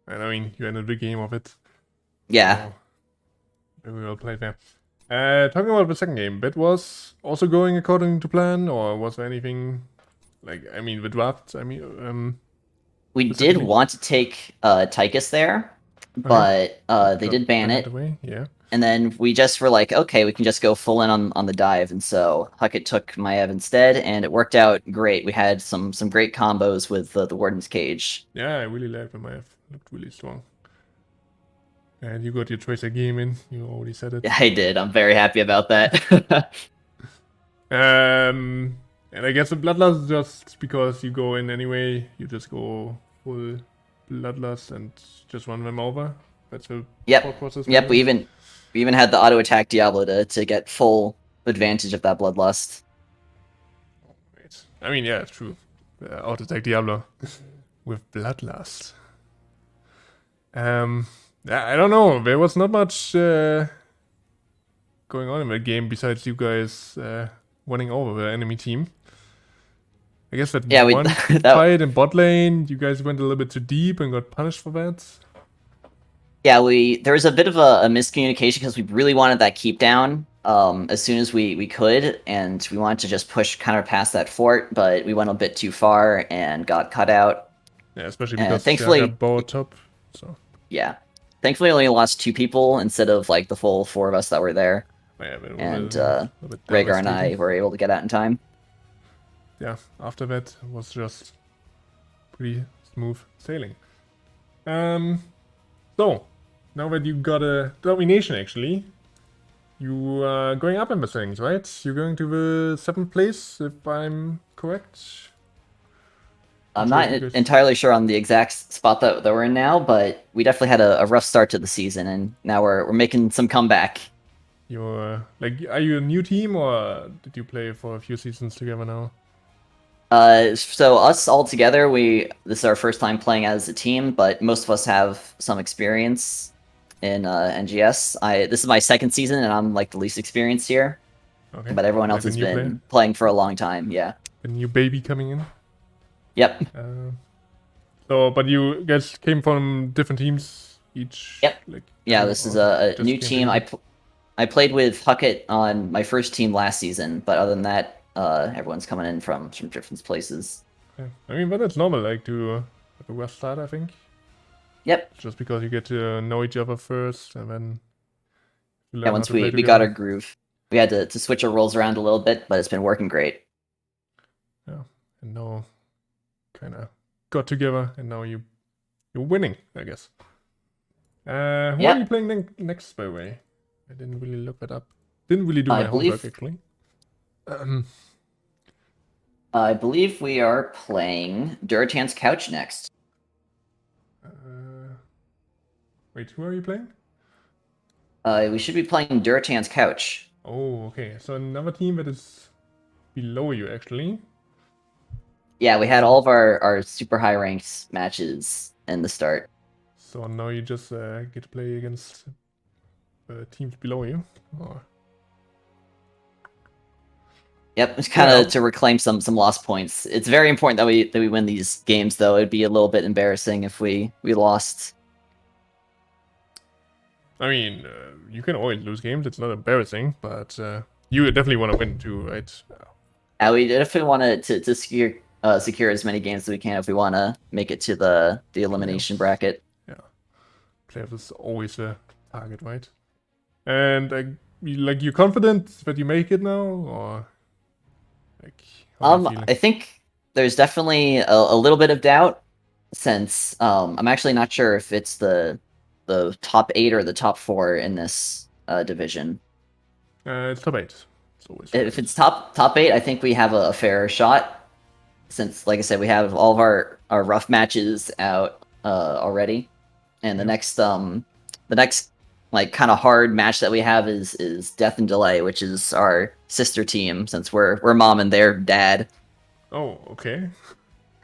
S1: And I mean, you ended the game of it,
S2: Yeah,
S1: so very well played there. Talking about the second game, that was also going according to plan, or was there anything like, I mean, the draft, I mean,
S2: We did
S1: specifically?
S2: want to take Tychus there,
S1: Okay.
S2: but they
S1: Got
S2: did ban
S1: that out
S2: it.
S1: the way, yeah.
S2: And then we just were like, okay, we can just go full in on the dive, and so Huckett took Maev instead, and it worked out great. We had some great combos with the Warden's Cage.
S1: Yeah, I really like them. I have looked really strong. And you got your Tracer game in, you already said it.
S2: Yeah, I did. I'm very happy about that.
S1: And I guess the Bloodlust is just because you go in anyway, you just go full Bloodlust and just run them over. That's the thought
S2: Yep,
S1: process.
S2: yep.
S1: behind
S2: We even had the auto attack Diablo to get full advantage of that bloodlust.
S1: it. I mean, yeah, it's true. Auto attack Diablo with Bloodlust. Yeah, I don't know. There was not much going on in the game besides you guys winning over the enemy team. I guess that
S2: Yeah, we
S1: one
S2: that
S1: fight in bot lane, you guys went a little bit too deep and got punished for that.
S2: yeah there was a bit of a miscommunication because we really wanted that keep down as soon as we could, and we wanted to just push kind of past that fort, but we went a bit too far and got cut out.
S1: Yeah, especially
S2: And
S1: because Shaka
S2: thankfully,
S1: bought top. So
S2: yeah, thankfully, only lost 2 people instead of like the full 4 of us that were there.
S1: yeah, it was
S2: And
S1: a little bit
S2: Rhaegar and
S1: devastating.
S2: I were able to get out in time.
S1: Yeah, after that was just pretty smooth sailing. So now that you got a domination, actually, you are going up in the things, right? You're going to the 7th place, if I'm correct.
S2: I'm
S1: sure
S2: not
S1: if you guys-
S2: entirely sure on the exact spot that we're in now, but we definitely had a rough start to the season, and now we're making some comeback.
S1: You're like, are you a new team or did you play for a few seasons together now?
S2: So us all together, this is our first time playing as a team, but most of us have some experience in NGS. This is my second season, and I'm like the least experienced here,
S1: Okay.
S2: but everyone else
S1: Like a
S2: has
S1: new
S2: been
S1: player,
S2: playing for a long time. Yeah.
S1: a new baby coming in.
S2: Yep.
S1: So, but you guys came from different teams each.
S2: Yep.
S1: Like,
S2: Yeah,
S1: every-
S2: this is
S1: okay,
S2: a
S1: just
S2: new
S1: came
S2: team.
S1: together.
S2: I played with Huckett on my first team last season, but other than that, everyone's coming in from different places.
S1: Okay. I mean, but that's normal, like to have a rough start, I think.
S2: Yep.
S1: Just because you get to know each other first, and then you
S2: Yeah,
S1: learn how
S2: once
S1: to play
S2: we
S1: together.
S2: got our groove, we had to switch our roles around a little bit, but it's been working great.
S1: Yeah, and now kind of got together, and now you're winning, I guess. Who are
S2: Yeah.
S1: you playing next, by the way? I didn't really look that up. Didn't really do
S2: I
S1: my homework,
S2: believe-
S1: actually.
S2: I believe we are playing Duratan's Couch next.
S1: Wait, who are you playing?
S2: We should be playing Duratan's Couch.
S1: Oh, okay. So another team that is below you, actually.
S2: Yeah, we had all of our super high ranked matches in the start.
S1: So now you just get to play against teams below you. Or...
S2: Yep, it's kind of
S1: Yeah.
S2: to reclaim some lost points. It's very important that we win these games, though. It'd be a little bit embarrassing if we lost.
S1: I mean, you can always lose games. It's not embarrassing, but you definitely want to win too, right?
S2: We definitely want to secure as many games as we can if we want to make it to the elimination
S1: Playoffs.
S2: bracket.
S1: Yeah, playoffs is always a target, right? And like, you're confident that you make it now, or like, how are you feeling?
S2: I think there's definitely a little bit of doubt, since I'm actually not sure if it's the top 8 or the top 4 in this division.
S1: It's top 8. It's always
S2: If it's top 8, I think we have a fair shot, since, like I said, we have all of our rough matches out already, and the next like kind of hard match that we have is Death and Delay, which is our sister team, since we're mom and their dad,
S1: Oh, okay.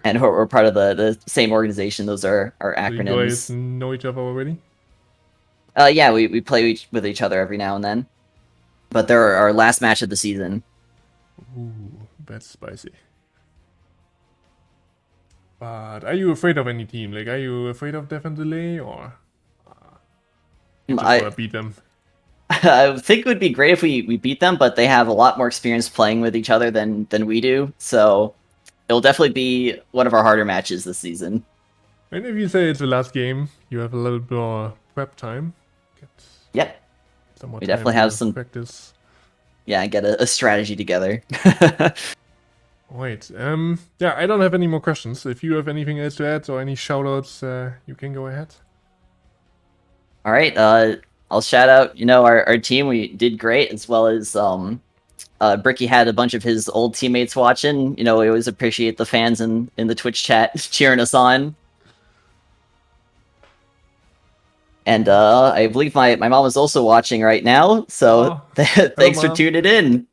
S2: and we're part of the same organization. Those are our
S1: So you guys
S2: acronyms.
S1: know each other already?
S2: Yeah, we play with each other every now and then, but they're our last match of the season.
S1: Ooh, that's spicy. But are you afraid of any team? Like, are you afraid of Death and Delay, or you just
S2: I
S1: wanna beat them?
S2: I think it would be great if we beat them, but they have a lot more experience playing with each other than we do. So it'll definitely be one of our harder matches this season.
S1: And if you say it's the last game, you have a little bit more prep time. Get
S2: Yep.
S1: some more
S2: We
S1: time
S2: definitely
S1: to
S2: have some,
S1: practice.
S2: yeah, get a strategy together.
S1: Wait, yeah, I don't have any more questions. If you have anything else to add or any shoutouts, you can go ahead.
S2: All right, I'll shout out, our team. We did great, as well as Bricky had a bunch of his old teammates watching. We always appreciate the fans in the Twitch chat cheering us on. And I believe my mom is also watching right now, so thanks for
S1: Mom.
S2: tuning in.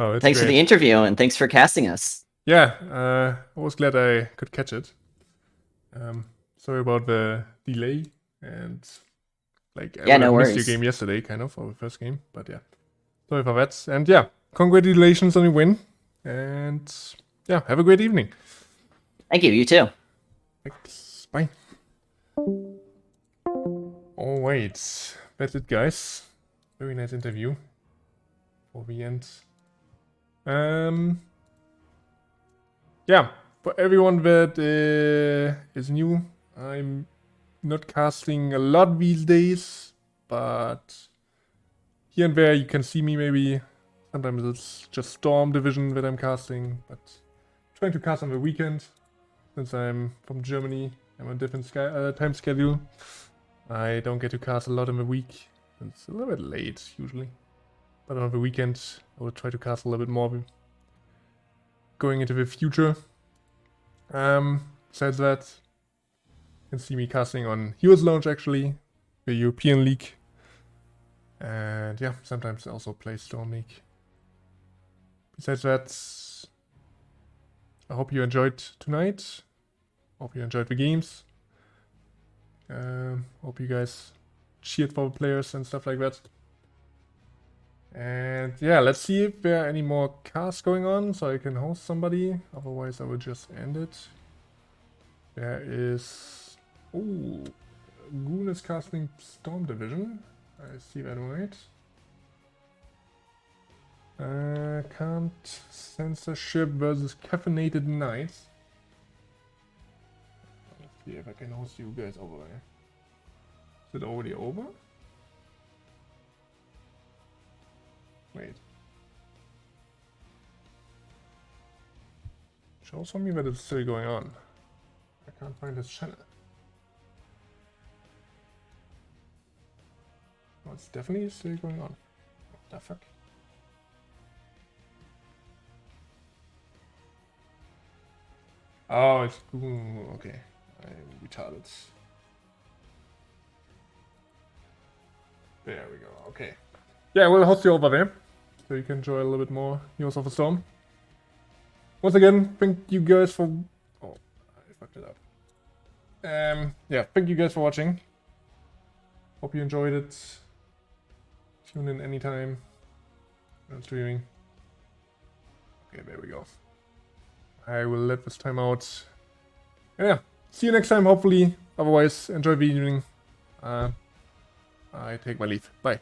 S1: Oh, it's
S2: Thanks for
S1: great.
S2: the interview, and thanks for casting us.
S1: Yeah, I was glad I could catch it. Sorry about the delay and like I
S2: Yeah,
S1: would
S2: no
S1: have missed your
S2: worries.
S1: game yesterday, kind of, or the first game, but yeah. Sorry for that. And yeah, congratulations on your win. And yeah, have a great evening.
S2: Thank you. You too.
S1: Thanks. Bye. Oh wait, that's it, guys. Very nice interview. For the end. Yeah, for everyone that is new, I'm not casting a lot these days, but here and there you can see me maybe. Sometimes it's just Storm Division that I'm casting, but I'm trying to cast on the weekend since I'm from Germany. I'm on a different time schedule. I don't get to cast a lot in the week. It's a little bit late usually, but on the weekend I will try to cast a little bit more going into the future. Besides that, you can see me casting on Heroes Lounge actually, the European League. And yeah, sometimes I also play Storm League. Besides that, I hope you enjoyed tonight. Hope you enjoyed the games. Hope you guys cheered for the players and stuff like that. And yeah, let's see if there are any more casts going on so I can host somebody. Otherwise, I will just end it. There is... Oh, Goon is casting Storm Division. I see that right. Can't censorship versus caffeinated nights. Let's see if I can host you guys over there. Is it already over? Wait. Shows for me that it's still going on. I can't find this channel. Oh, it's definitely still going on. What the fuck? Oh, it's... Ooh, okay. I'm retarded. There we go, okay. Yeah, we'll host you over there, so you can enjoy a little bit more Heroes of the Storm. Once again, thank you guys for... Oh, I fucked it up. Yeah, thank you guys for watching. Hope you enjoyed it. Tune in anytime when I'm streaming. Okay, there we go. I will let this time out. Yeah, see you next time, hopefully. Otherwise, enjoy the evening. I take my leave. Bye.